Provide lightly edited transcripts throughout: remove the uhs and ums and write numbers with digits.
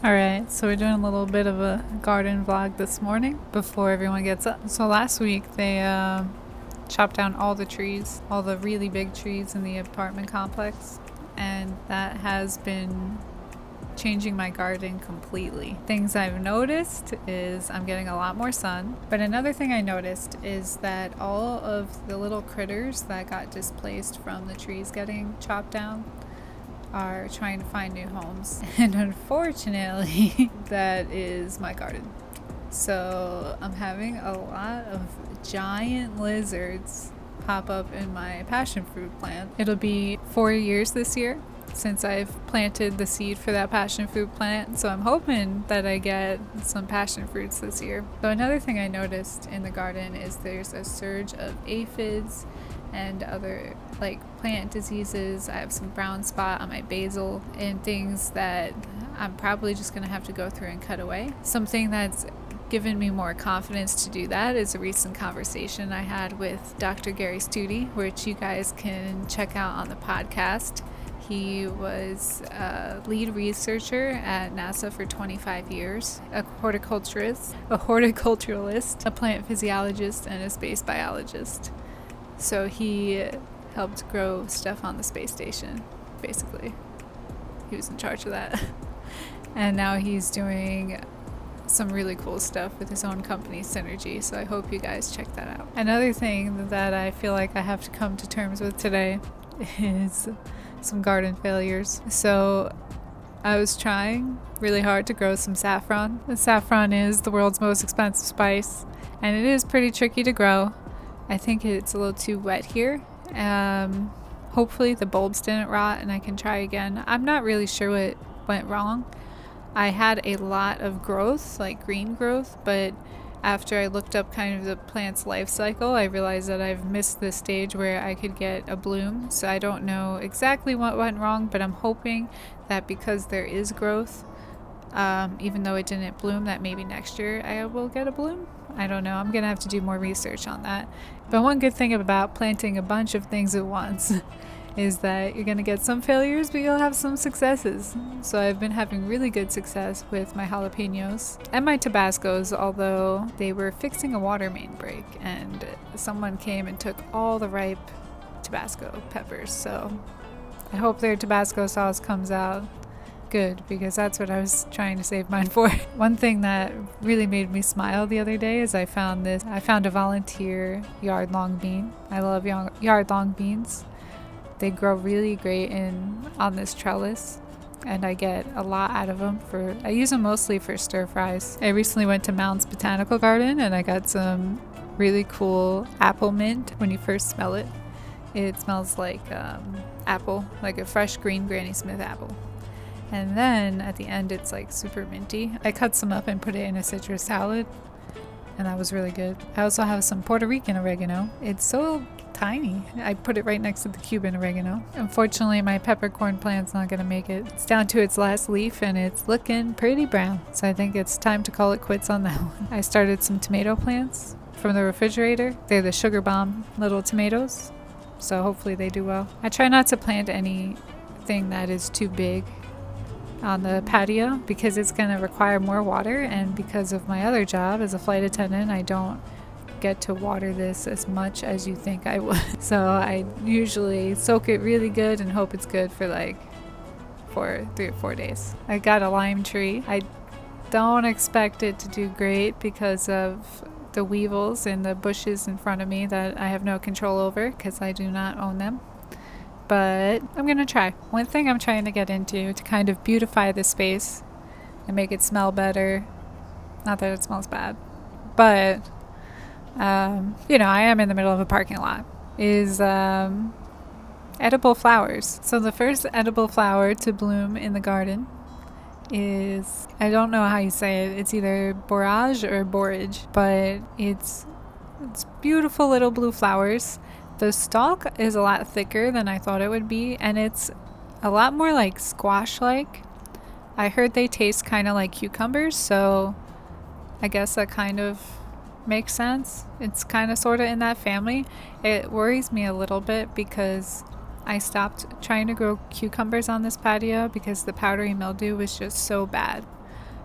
Alright, so we're doing a little bit of a garden vlog this morning before everyone gets up. So last week they chopped down all the trees, all the really big trees in the apartment complex, and that has been changing my garden completely. Things I've noticed is I'm getting a lot more sun, but another thing I noticed is that all of the little critters that got displaced from the trees getting chopped down are trying to find new homes. And unfortunately, that is my garden. So I'm having a lot of giant lizards pop up in my passion fruit plant. It'll be 4 years this year since I've planted the seed for that passion fruit plant, so I'm hoping that I get some passion fruits this year. So another thing I noticed in the garden is there's a surge of aphids and other like plant diseases. I have some brown spot on my basil and things that I'm probably just gonna have to go through and cut away. Something that's given me more confidence to do that is a recent conversation I had with Dr. Gary Studi, which you guys can check out on the podcast. He was a lead researcher at NASA for 25 years, a horticulturalist, a plant physiologist, and a space biologist. So he helped grow stuff on the space station, basically. He was in charge of that. And now he's doing some really cool stuff with his own company, Synergy. So I hope you guys check that out. Another thing that I feel like I have to come to terms with today is some garden failures. So I was trying really hard to grow some saffron. The saffron is the world's most expensive spice, and it is pretty tricky to grow. I think it's a little too wet here. Hopefully the bulbs didn't rot and I can try again. I'm not really sure what went wrong. I had a lot of growth, like green growth, but after I looked up kind of the plant's life cycle, I realized that I've missed the stage where I could get a bloom. So I don't know exactly what went wrong, but I'm hoping that because there is growth, even though it didn't bloom, that maybe next year I will get a bloom. I don't know. I'm going to have to do more research on that. But one good thing about planting a bunch of things at once is that you're going to get some failures, but you'll have some successes. So I've been having really good success with my jalapenos and my Tabascos, although they were fixing a water main break and someone came and took all the ripe Tabasco peppers. So I hope their Tabasco sauce comes out good, because that's what I was trying to save mine for. One thing that really made me smile the other day is I found a volunteer yard long bean. I love yard long beans. They grow really great on this trellis, and I get a lot out of them. I use them mostly for stir fries. I recently went to Mounds Botanical Garden and I got some really cool apple mint. When you first smell it, it smells like apple, like a fresh green Granny Smith apple. And then at the end, it's like super minty. I cut some up and put it in a citrus salad, and that was really good. I also have some Puerto Rican oregano. It's so tiny. I put it right next to the Cuban oregano. Unfortunately, my peppercorn plant's not gonna make it. It's down to its last leaf and it's looking pretty brown. So I think it's time to call it quits on that one. I started some tomato plants from the refrigerator. They're the Sugar Bomb little tomatoes, so hopefully they do well. I try not to plant anything that is too big on the patio because it's going to require more water, and because of my other job as a flight attendant, I don't get to water this as much as you think I would. So I usually soak it really good and hope it's good for like 3 or 4 days. I got a lime tree. I don't expect it to do great because of the weevils in the bushes in front of me that I have no control over because I do not own them. But I'm going to try. One thing I'm trying to get into to kind of beautify the space and make it smell better, not that it smells bad, but, I am in the middle of a parking lot, is edible flowers. So the first edible flower to bloom in the garden is, I don't know how you say it, it's either borage or borage, but it's beautiful little blue flowers. The stalk is a lot thicker than I thought it would be, and it's a lot more like squash-like. I heard they taste kind of like cucumbers, so I guess that kind of makes sense. It's kind of sort of in that family. It worries me a little bit because I stopped trying to grow cucumbers on this patio because the powdery mildew was just so bad.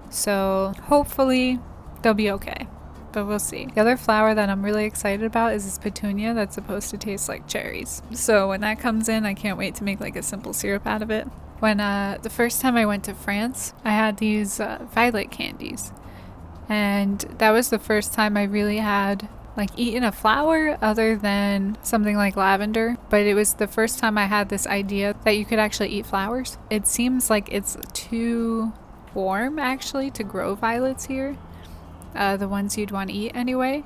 So hopefully they'll be okay. But we'll see. The other flower that I'm really excited about is this petunia that's supposed to taste like cherries. So when that comes in, I can't wait to make like a simple syrup out of it. When the first time I went to France, I had these violet candies. And that was the first time I really had like eaten a flower other than something like lavender. But it was the first time I had this idea that you could actually eat flowers. It seems like it's too warm actually to grow violets here. The ones you'd want to eat anyway.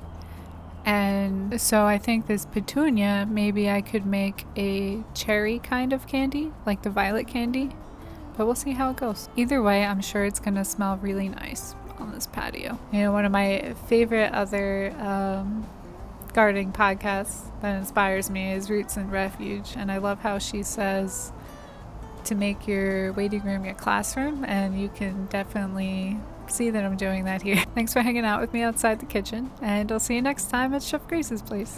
And so I think this petunia, maybe I could make a cherry kind of candy, like the violet candy. But we'll see how it goes. Either way, I'm sure it's going to smell really nice on this patio. You know, one of my favorite other gardening podcasts that inspires me is Roots and Refuge. And I love how she says to make your waiting room your classroom. And you can definitely see that I'm doing that here. Thanks for hanging out with me outside the kitchen, and I'll see you next time at Chef Grace's place.